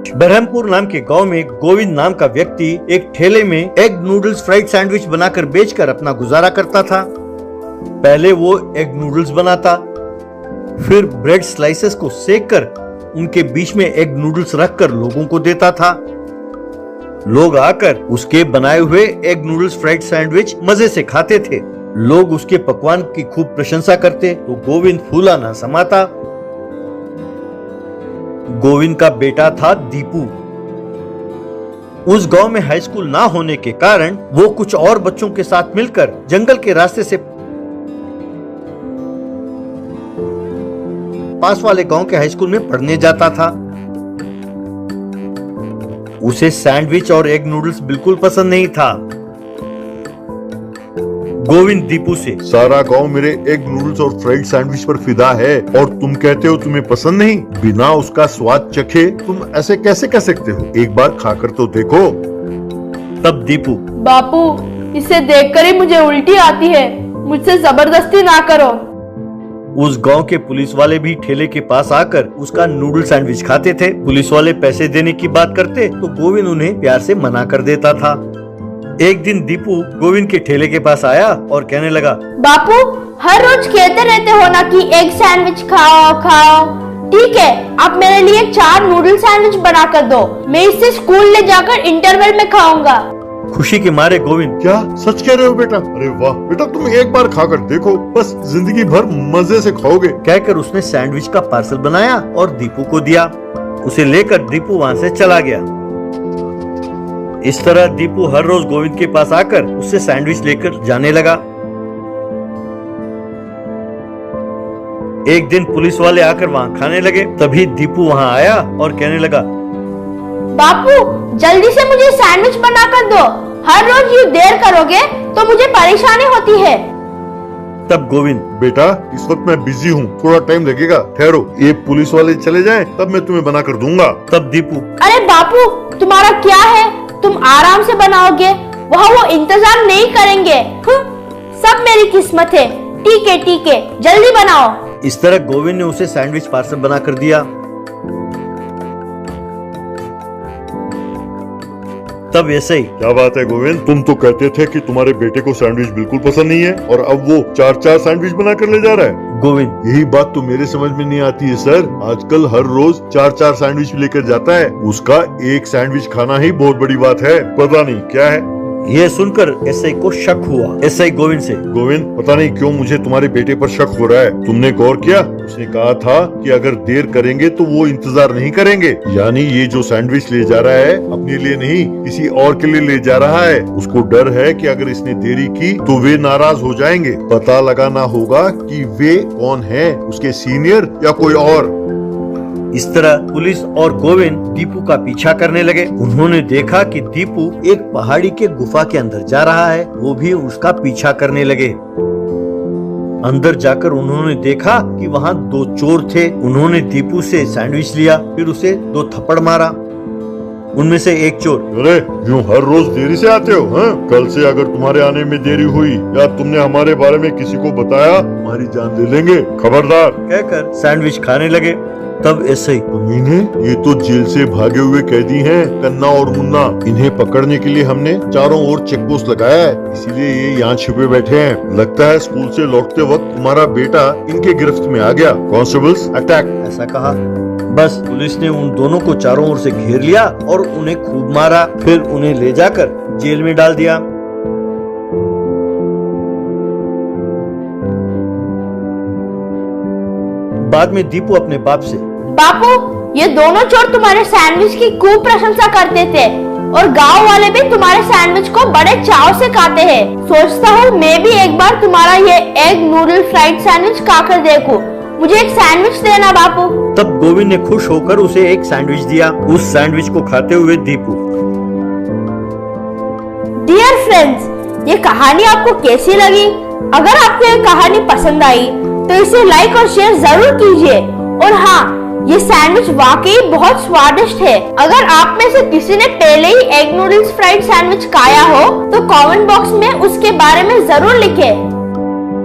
बरहमपुर नाम के गांव में गोविंद नाम का व्यक्ति एक ठेले में एग नूडल्स फ्राइड सैंडविच बनाकर बेचकर अपना गुजारा करता था। पहले वो एग नूडल्स बनाता, फिर ब्रेड स्लाइसेस को सेककर उनके बीच में एग नूडल्स रखकर लोगों को देता था। लोग आकर उसके बनाए हुए एग नूडल्स फ्राइड सैंडविच मजे से खाते थे। लोग उसके पकवान की खूब प्रशंसा करते तो गोविंद फूला ना समाता। गोविंद का बेटा था दीपू। उस गांव में हाई स्कूल ना होने के कारण वो कुछ और बच्चों के साथ मिलकर जंगल के रास्ते से पास वाले गांव के हाई स्कूल में पढ़ने जाता था। उसे सैंडविच और एग नूडल्स बिल्कुल पसंद नहीं था। गोविंद दीपू से, सारा गांव मेरे एग नूडल्स और फ्राइड सैंडविच पर फिदा है और तुम कहते हो तुम्हें पसंद नहीं? बिना उसका स्वाद चखे तुम ऐसे कैसे कह सकते हो? एक बार खाकर तो देखो। तब दीपू, बापू इसे देखकर ही मुझे उल्टी आती है, मुझसे जबरदस्ती ना करो। उस गांव के पुलिस वाले भी ठेले के पास आकर उसका नूडल सैंडविच खाते थे। पुलिस वाले पैसे देने की बात करते तो गोविंद उन्हें प्यार से मना कर देता था। एक दिन दीपू गोविंद के ठेले के पास आया और कहने लगा, बापू हर रोज कहते रहते हो ना कि एग सैंडविच खाओ खाओ। ठीक है, आप मेरे लिए 4 नूडल सैंडविच बना कर दो, मैं इसे स्कूल ले जाकर इंटरवल में खाऊंगा। खुशी के मारे गोविंद, क्या सच कह रहे हो बेटा? अरे वाह बेटा, तुम एक बार खाकर देखो, बस जिंदगी भर मजे से खाओगे। कहकर उसने सैंडविच का पार्सल बनाया और दीपू को दिया। उसे लेकर दीपू वहाँ से चला गया। इस तरह दीपू हर रोज गोविंद के पास आकर उससे सैंडविच लेकर जाने लगा। एक दिन पुलिस वाले आकर वहाँ खाने लगे। तभी दीपू वहाँ आया और कहने लगा, बापू जल्दी से मुझे सैंडविच बना कर दो, हर रोज यूँ देर करोगे तो मुझे परेशानी होती है। तब गोविंद, बेटा इस वक्त मैं बिजी हूँ, थोड़ा टाइम लगेगा, ठहरो, ये पुलिस वाले चले जाएं तब मैं तुम्हें बना कर दूंगा। तब दीपू, अरे बापू तुम्हारा क्या है, तुम आराम से बनाओगे, वहाँ वो इंतजार नहीं करेंगे। सब मेरी किस्मत है। ठीक है जल्दी बनाओ। इस तरह गोविंद ने उसे सैंडविच पार्सल बना कर दिया। तब ऐसे ही, क्या बात है गोविंद, तुम तो कहते थे कि तुम्हारे बेटे को सैंडविच बिल्कुल पसंद नहीं है और अब वो 4 सैंडविच बना कर ले जा रहा है। गोविंद, यही बात तो मेरे समझ में नहीं आती है सर। आजकल हर रोज 4 सैंडविच लेकर जाता है, उसका एक सैंडविच खाना ही बहुत बड़ी बात है, पता नहीं क्या है। यह सुनकर एसआई को शक हुआ। एसआई गोविंद से, गोविंद पता नहीं क्यों मुझे तुम्हारे बेटे पर शक हो रहा है, तुमने गौर किया? उसने कहा था कि अगर देर करेंगे तो वो इंतजार नहीं करेंगे, यानी ये जो सैंडविच ले जा रहा है अपने लिए नहीं किसी और के लिए ले जा रहा है। उसको डर है कि अगर इसने देरी की तो वे नाराज हो जाएंगे। पता लगाना होगा कि वे कौन है, उसके सीनियर या कोई और। इस तरह पुलिस और गोविंद दीपू का पीछा करने लगे। उन्होंने देखा कि दीपू एक पहाड़ी के गुफा के अंदर जा रहा है। वो भी उसका पीछा करने लगे। अंदर जाकर उन्होंने देखा कि वहाँ 2 चोर थे। उन्होंने दीपू से सैंडविच लिया, फिर उसे 2 थप्पड़ मारा। उनमें से एक चोर, अरे यूँ हर रोज देरी से आते हो? हाँ? कल से अगर तुम्हारे आने में देरी हुई या तुमने हमारे बारे में किसी को बताया, तुम्हारी जान ले लेंगे, खबरदार, कहकर सैंडविच खाने लगे। तब ऐसे ही, अमीने ये तो जेल से भागे हुए कैदी हैं, कन्ना और मुन्ना। इन्हें पकड़ने के लिए हमने चारों ओर चेक पोस्ट लगाया है, इसीलिए ये यहाँ छिपे बैठे हैं। लगता है स्कूल से लौटते वक्त तुम्हारा बेटा इनके गिरफ्त में आ गया। कॉन्स्टेबल्स अटैक, ऐसा कहा। बस पुलिस ने उन दोनों को चारों ओर से घेर लिया और उन्हें खूब मारा। फिर उन्हें ले जाकर जेल में डाल दिया। बाद में दीपू अपने बाप से, बापू ये दोनों चोर तुम्हारे सैंडविच की खूब प्रशंसा करते थे और गांव वाले भी तुम्हारे सैंडविच को बड़े चाव से खाते हैं। सोचता हूँ मैं भी एक बार तुम्हारा ये एग नूडल फ्राइड सैंडविच खाकर देखूं। मुझे एक सैंडविच देना बापू। तब गोविंद ने खुश होकर उसे एक सैंडविच दिया। उस सैंडविच को खाते हुए दीपू, डियर फ्रेंड्स, ये कहानी आपको कैसी लगी? अगर आपको ये कहानी पसंद आई तो इसे लाइक और शेयर जरूर कीजिए। और हाँ, ये सैंडविच वाकई बहुत स्वादिष्ट है। अगर आप में से किसी ने पहले ही एग नूडल्स फ्राइड सैंडविच खाया हो तो कमेंट बॉक्स में उसके बारे में जरूर लिखें।